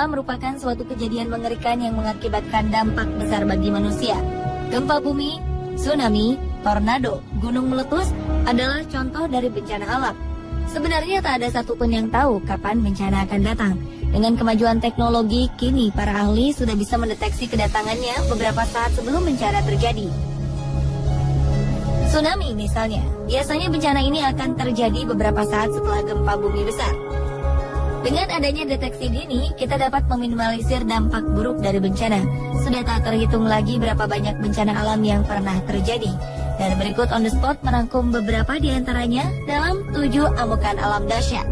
gempa merupakan suatu kejadian mengerikan yang mengakibatkan dampak besar bagi manusia. Gempa bumi, tsunami, tornado, gunung meletus adalah contoh dari bencana alam. Sebenarnya tak ada satupun yang tahu kapan bencana akan datang. Dengan kemajuan teknologi, kini para ahli sudah bisa mendeteksi kedatangannya beberapa saat sebelum bencana terjadi. Tsunami misalnya, biasanya bencana ini akan terjadi beberapa saat setelah gempa bumi besar. Dengan adanya deteksi dini, kita dapat meminimalisir dampak buruk dari bencana. Sudah tak terhitung lagi berapa banyak bencana alam yang pernah terjadi. Dan berikut On The Spot merangkum beberapa di antaranya dalam 7 amukan alam dahsyat.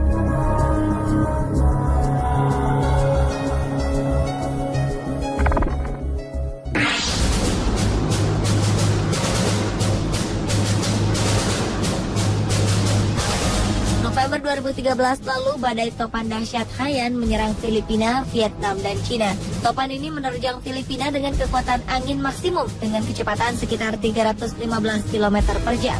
November 2013 lalu, badai topan dahsyat Haiyan menyerang Filipina, Vietnam, dan Cina. Topan ini menerjang Filipina dengan kekuatan angin maksimum dengan kecepatan sekitar 315 km per jam.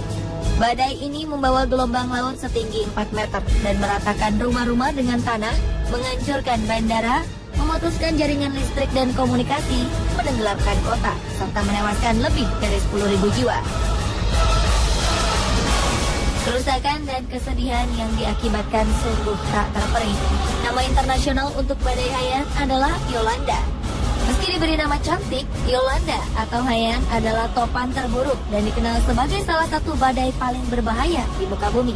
Badai ini membawa gelombang laut setinggi 4 meter dan meratakan rumah-rumah dengan tanah, menghancurkan bandara, memutuskan jaringan listrik dan komunikasi, menenggelamkan kota, serta menewaskan lebih dari 10.000 jiwa. Kerusakan dan kesedihan yang diakibatkan sungguh tak terperi. Nama internasional untuk badai Haiyan adalah Yolanda. Meski diberi nama cantik, Yolanda atau Haiyan adalah topan terburuk dan dikenal sebagai salah satu badai paling berbahaya di muka bumi.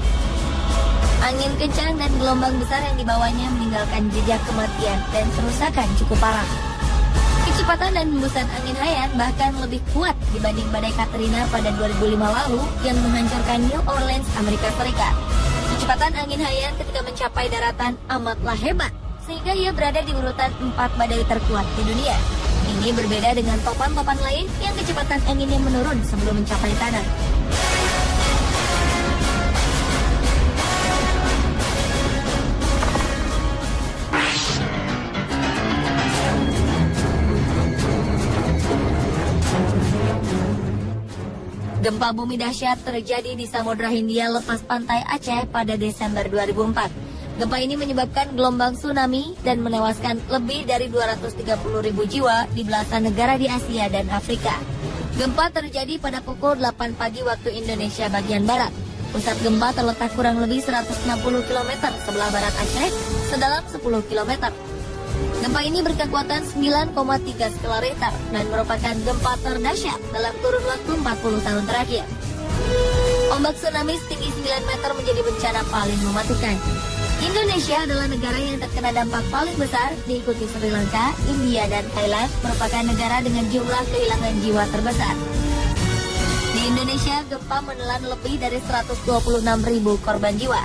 Angin kencang dan gelombang besar yang dibawanya meninggalkan jejak kematian dan kerusakan cukup parah. Kecepatan dan hembusan angin Haiyan bahkan lebih kuat dibanding badai Katrina pada 2005 lalu yang menghancurkan New Orleans, Amerika Serikat. Kecepatan angin Haiyan ketika mencapai daratan amatlah hebat, sehingga ia berada di urutan 4 badai terkuat di dunia. Ini berbeda dengan topan-topan lain yang kecepatan anginnya menurun sebelum mencapai tanah. Gempa bumi dahsyat terjadi di Samudra Hindia lepas pantai Aceh pada Desember 2004. Gempa ini menyebabkan gelombang tsunami dan menewaskan lebih dari 230.000 jiwa di belasan negara di Asia dan Afrika. Gempa terjadi pada pukul 8 pagi waktu Indonesia bagian barat. Pusat gempa terletak kurang lebih 160 km sebelah barat Aceh, sedalam 10 km. Gempa ini berkekuatan 9,3 skala Richter dan merupakan gempa terdahsyat dalam kurun waktu 40 tahun terakhir. Ombak tsunami setinggi 9 meter menjadi bencana paling mematikan. Indonesia adalah negara yang terkena dampak paling besar, diikuti Sri Lanka, India, dan Thailand, merupakan negara dengan jumlah kehilangan jiwa terbesar. Di Indonesia, gempa menelan lebih dari 126.000 korban jiwa.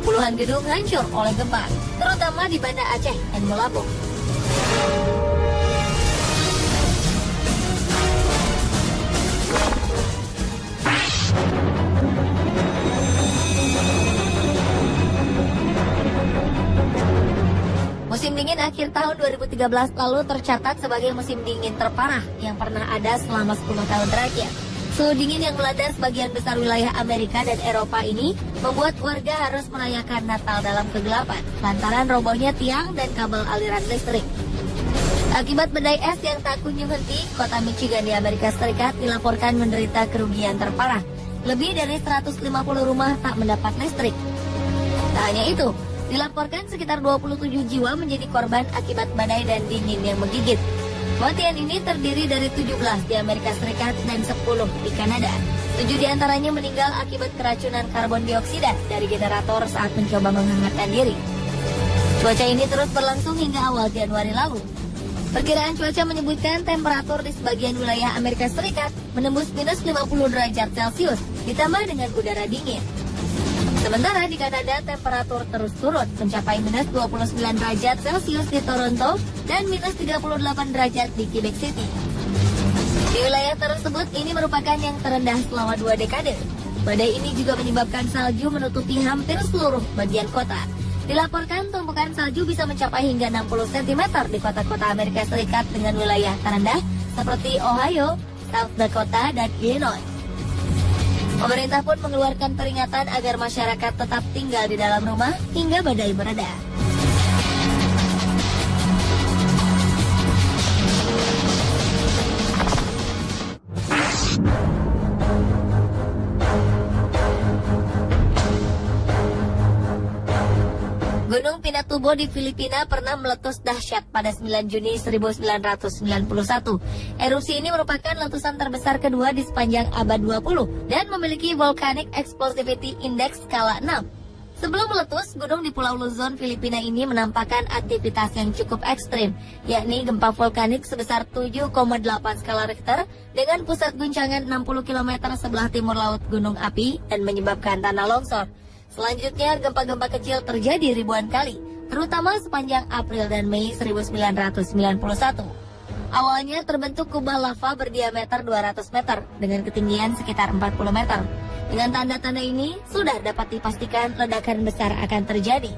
Puluhan gedung hancur oleh gempa, terutama di Banda Aceh dan Melampung. Musim dingin akhir tahun 2013 lalu tercatat sebagai musim dingin terparah yang pernah ada selama 10 tahun terakhir. Suhu dingin yang melanda sebagian besar wilayah Amerika dan Eropa ini membuat warga harus merayakan Natal dalam kegelapan lantaran robohnya tiang dan kabel aliran listrik. Akibat badai es yang tak kunjung henti, kota Michigan di Amerika Serikat dilaporkan menderita kerugian terparah. Lebih dari 150 rumah tak mendapat listrik. Tak hanya itu, dilaporkan sekitar 27 jiwa menjadi korban akibat badai dan dingin yang menggigit. Kematian ini terdiri dari 17 di Amerika Serikat dan 10 di Kanada. 7 diantaranya meninggal akibat keracunan karbon dioksida dari generator saat mencoba menghangatkan diri. Cuaca ini terus berlangsung hingga awal Januari lalu. Perkiraan cuaca menyebutkan temperatur di sebagian wilayah Amerika Serikat menembus minus 50 derajat Celcius, ditambah dengan udara dingin. Sementara di Kanada, temperatur terus turun, mencapai minus 29 derajat Celcius di Toronto dan minus 38 derajat di Quebec City. Di wilayah tersebut, ini merupakan yang terendah selama 2 dekade. Badai ini juga menyebabkan salju menutupi hampir seluruh bagian kota. Dilaporkan tumpukan salju bisa mencapai hingga 60 cm di kota-kota Amerika Serikat dengan wilayah terendah seperti Ohio, South Dakota, dan Illinois. Pemerintah pun mengeluarkan peringatan agar masyarakat tetap tinggal di dalam rumah hingga badai mereda. Pinatubo di Filipina pernah meletus dahsyat pada 9 Juni 1991. Erupsi ini merupakan letusan terbesar kedua di sepanjang abad 20 dan memiliki Volcanic Explosivity Index skala 6. Sebelum meletus, gunung di Pulau Luzon, Filipina ini menampakkan aktivitas yang cukup ekstrim, yakni gempa vulkanik sebesar 7,8 skala Richter dengan pusat guncangan 60 km sebelah timur laut gunung api dan menyebabkan tanah longsor. Selanjutnya, gempa-gempa kecil terjadi ribuan kali, terutama sepanjang April dan Mei 1991. Awalnya terbentuk kubah lava berdiameter 200 meter dengan ketinggian sekitar 40 meter. Dengan tanda-tanda ini, sudah dapat dipastikan ledakan besar akan terjadi.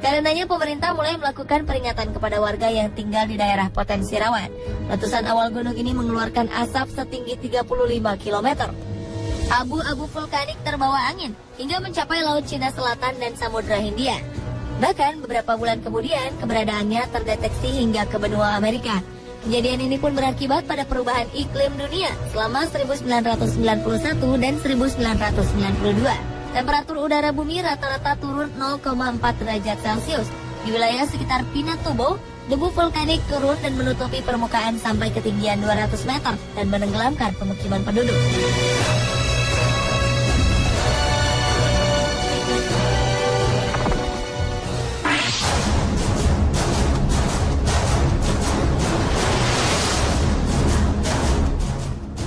Karenanya pemerintah mulai melakukan peringatan kepada warga yang tinggal di daerah potensi rawan. Letusan awal gunung ini mengeluarkan asap setinggi 35 km. Abu-abu vulkanik terbawa angin hingga mencapai Laut Cina Selatan dan Samudra Hindia. Bahkan beberapa bulan kemudian, keberadaannya terdeteksi hingga ke benua Amerika. Kejadian ini pun berakibat pada perubahan iklim dunia selama 1991 dan 1992. Temperatur udara bumi rata-rata turun 0,4 derajat Celcius. Di wilayah sekitar Pinatubo, debu vulkanik turun dan menutupi permukaan sampai ketinggian 200 meter dan menenggelamkan pemukiman penduduk.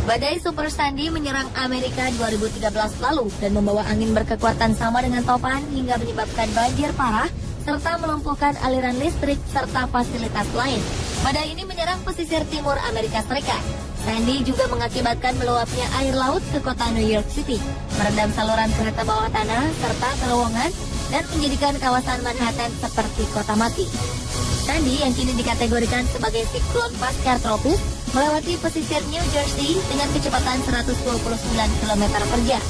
Badai Super Sandy menyerang Amerika 2013 lalu dan membawa angin berkekuatan sama dengan topan hingga menyebabkan banjir parah serta melumpuhkan aliran listrik serta fasilitas lain. Badai ini menyerang pesisir timur Amerika Serikat. Sandy juga mengakibatkan meluapnya air laut ke kota New York City, merendam saluran kereta bawah tanah serta terowongan dan menjadikan kawasan Manhattan seperti kota mati. Sandy yang kini dikategorikan sebagai siklon pasca tropis melewati pesisir New Jersey dengan kecepatan 129 km per jam.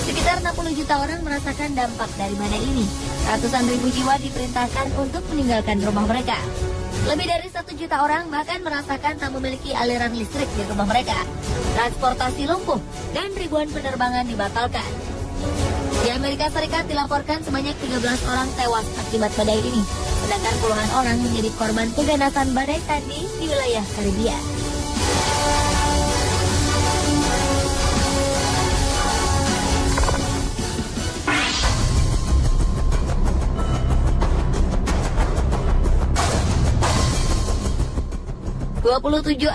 Sekitar 60 juta orang merasakan dampak dari badai ini. Ratusan ribu jiwa diperintahkan untuk meninggalkan rumah mereka. Lebih dari 1 juta orang bahkan merasakan tak memiliki aliran listrik di rumah mereka. Transportasi lumpuh dan ribuan penerbangan dibatalkan. Di Amerika Serikat dilaporkan sebanyak 13 orang tewas akibat badai ini, sedangkan puluhan orang menjadi korban keganasan badai Sandy di wilayah Karibia.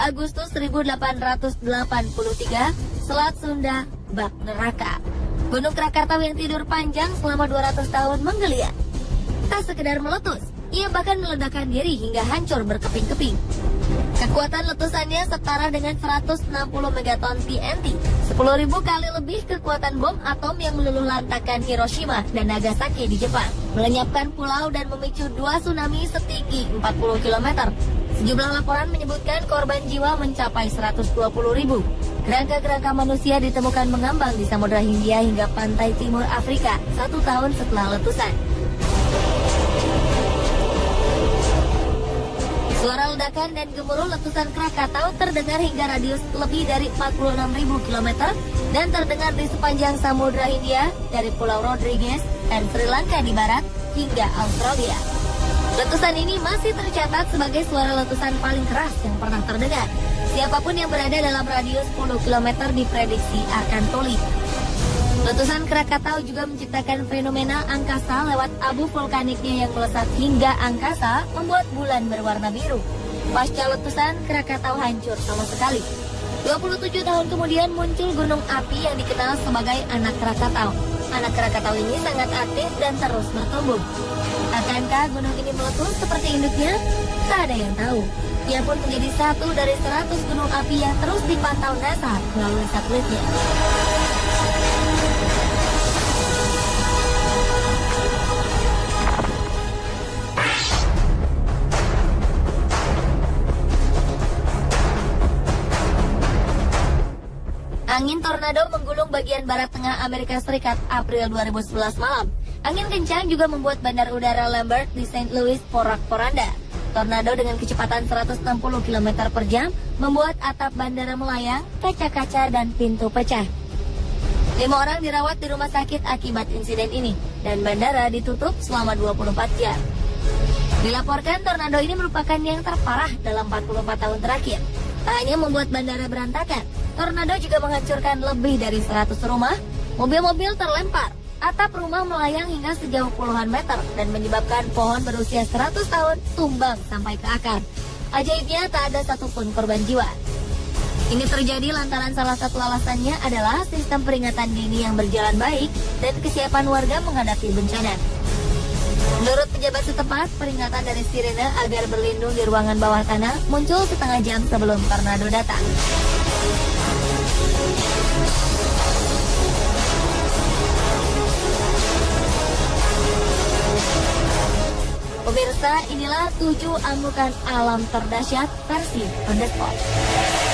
Agustus 1883, Selat Sunda bak neraka. Gunung Krakatau yang tidur panjang selama 200 tahun menggeliat. Tak sekedar meletus, ia bahkan meledakkan diri hingga hancur berkeping-keping. Kekuatan letusannya setara dengan 160 megaton TNT, 10.000 kali lebih kekuatan bom atom yang meluluh lantakkan Hiroshima dan Nagasaki di Jepang, melenyapkan pulau dan memicu 2 tsunami setinggi 40 km. Sejumlah laporan menyebutkan korban jiwa mencapai 120.000. Kerangka-kerangka manusia ditemukan mengambang di Samudra Hindia hingga pantai timur Afrika 1 tahun setelah letusan. Suara ledakan dan gemuruh letusan Krakatau terdengar hingga radius lebih dari 46.000 km dan terdengar di sepanjang Samudra Hindia dari Pulau Rodrigues dan Sri Lanka di barat hingga Australia. Letusan ini masih tercatat sebagai suara letusan paling keras yang pernah terdengar. Siapapun yang berada dalam radius 10 km diprediksi akan tuli. Letusan Krakatau juga menciptakan fenomena angkasa lewat abu vulkaniknya yang melesat hingga angkasa membuat bulan berwarna biru. Pasca letusan, Krakatau hancur sama sekali. 27 tahun kemudian muncul gunung api yang dikenal sebagai Anak Krakatau. Anak Krakatau ini sangat aktif dan terus bertumbuh. Akankah gunung ini meletus seperti induknya? Tak ada yang tahu. Ia pun menjadi satu dari 100 gunung api yang terus dipantau NASA melalui satelitnya. Angin tornado menggulung bagian barat tengah Amerika Serikat April 2011 malam. Angin kencang juga membuat bandar udara Lambert di St. Louis porak-poranda. Tornado dengan kecepatan 160 km per jam membuat atap bandara melayang, kaca-kaca dan pintu pecah. 5 orang dirawat di rumah sakit akibat insiden ini. dan bandara ditutup selama 24 jam. Dilaporkan tornado ini merupakan yang terparah dalam 44 tahun terakhir. Tak hanya membuat bandara berantakan, tornado juga menghancurkan lebih dari 100 rumah, mobil-mobil terlempar, atap rumah melayang hingga sejauh puluhan meter dan menyebabkan pohon berusia 100 tahun tumbang sampai ke akar. Ajaibnya tak ada satupun korban jiwa. Ini terjadi lantaran salah satu alasannya adalah sistem peringatan dini yang berjalan baik dan kesiapan warga menghadapi bencana. Menurut pejabat setempat, peringatan dari sirene agar berlindung di ruangan bawah tanah muncul setengah jam sebelum tornado datang. Pemirsa, inilah 7 anggukan alam terdahsyat versi On The Spot.